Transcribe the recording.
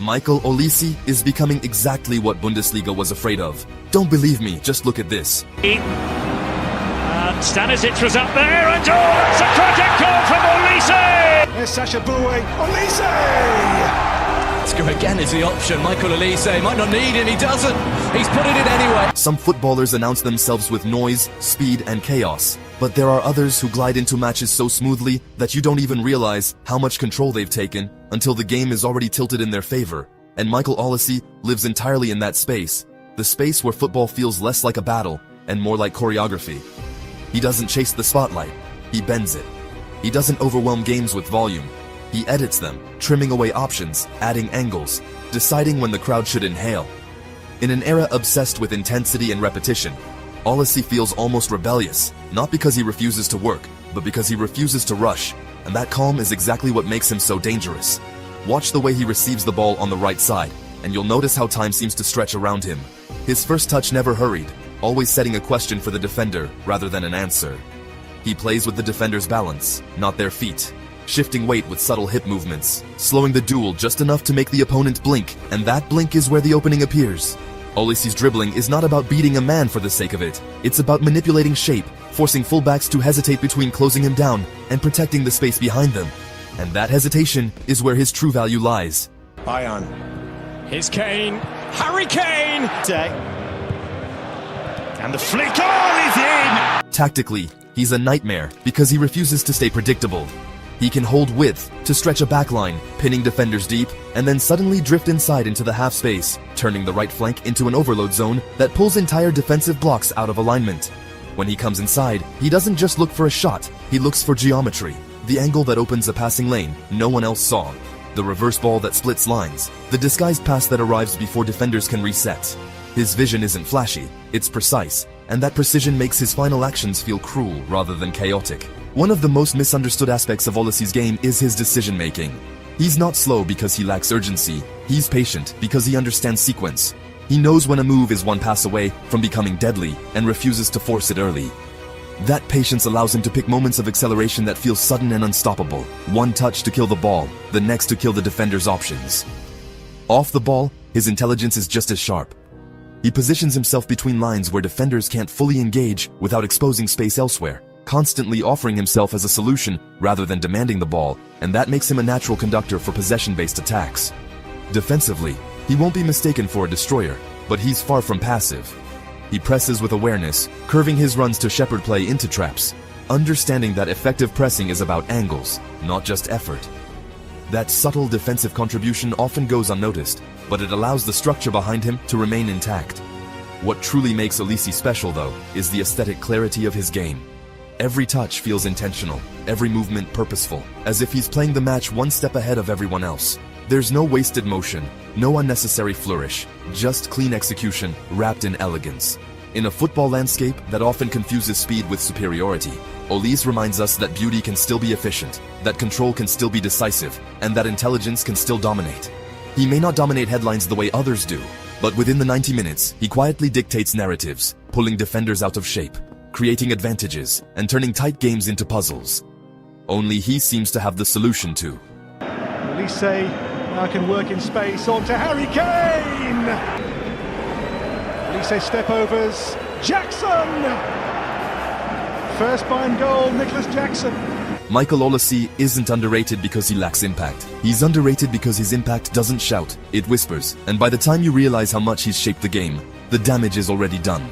Michael Olise is becoming exactly what Bundesliga was afraid of. Don't believe me, just look at this. And Stanisic was up there, and it's a cracking goal from Olise! There's Sasha Boué, Olise! Let's go again is the option. Michael Olise might not need it, he doesn't. He's put it in anyway. Some footballers announce themselves with noise, speed, and chaos. But there are others who glide into matches so smoothly that you don't even realize how much control they've taken until the game is already tilted in their favor. And Michael Olise lives entirely in that space. The space where football feels less like a battle and more like choreography. He doesn't chase the spotlight, he bends it. He doesn't overwhelm games with volume. He edits them, trimming away options, adding angles, deciding when the crowd should inhale. In an era obsessed with intensity and repetition, Olise feels almost rebellious, not because he refuses to work, but because he refuses to rush, and that calm is exactly what makes him so dangerous. Watch the way he receives the ball on the right side, and you'll notice how time seems to stretch around him. His first touch never hurried, always setting a question for the defender rather than an answer. He plays with the defender's balance, not their feet, shifting weight with subtle hip movements, slowing the duel just enough to make the opponent blink, and that blink is where the opening appears. Olise's dribbling is not about beating a man for the sake of it. It's about manipulating shape, forcing fullbacks to hesitate between closing him down and protecting the space behind them. And that hesitation is where his true value lies. Bayern. Here's Kane, Harry Kane! And the flick on is in! Tactically, he's a nightmare because he refuses to stay predictable. He can hold width to stretch a backline, pinning defenders deep, and then suddenly drift inside into the half space, turning the right flank into an overload zone that pulls entire defensive blocks out of alignment. When he comes inside, he doesn't just look for a shot, he looks for geometry, the angle that opens a passing lane no one else saw, the reverse ball that splits lines, the disguised pass that arrives before defenders can reset. His vision isn't flashy, it's precise, and that precision makes his final actions feel cruel rather than chaotic. One of the most misunderstood aspects of Olise's game is his decision-making. He's not slow because he lacks urgency. He's patient because he understands sequence. He knows when a move is one pass away from becoming deadly and refuses to force it early. That patience allows him to pick moments of acceleration that feel sudden and unstoppable. One touch to kill the ball, the next to kill the defender's options. Off the ball, his intelligence is just as sharp. He positions himself between lines where defenders can't fully engage without exposing space elsewhere, constantly offering himself as a solution rather than demanding the ball, and that makes him a natural conductor for possession-based attacks. Defensively, he won't be mistaken for a destroyer, but he's far from passive. He presses with awareness, curving his runs to shepherd play into traps, understanding that effective pressing is about angles, not just effort. That subtle defensive contribution often goes unnoticed, but it allows the structure behind him to remain intact. What truly makes Olise special, though, is the aesthetic clarity of his game. Every touch feels intentional, every movement purposeful, as if he's playing the match one step ahead of everyone else. There's no wasted motion, no unnecessary flourish, just clean execution wrapped in elegance. In a football landscape that often confuses speed with superiority, Olise reminds us that beauty can still be efficient, that control can still be decisive, and that intelligence can still dominate. He may not dominate headlines the way others do, but within the 90 minutes, he quietly dictates narratives, pulling defenders out of shape, creating advantages, and turning tight games into puzzles. Only he seems to have the solution to. Olise now can work in space onto Harry Kane! Olise step-overs, Jackson! First Bayern goal, Nicholas Jackson. Michael Olise isn't underrated because he lacks impact. He's underrated because his impact doesn't shout, it whispers, and by the time you realize how much he's shaped the game, the damage is already done.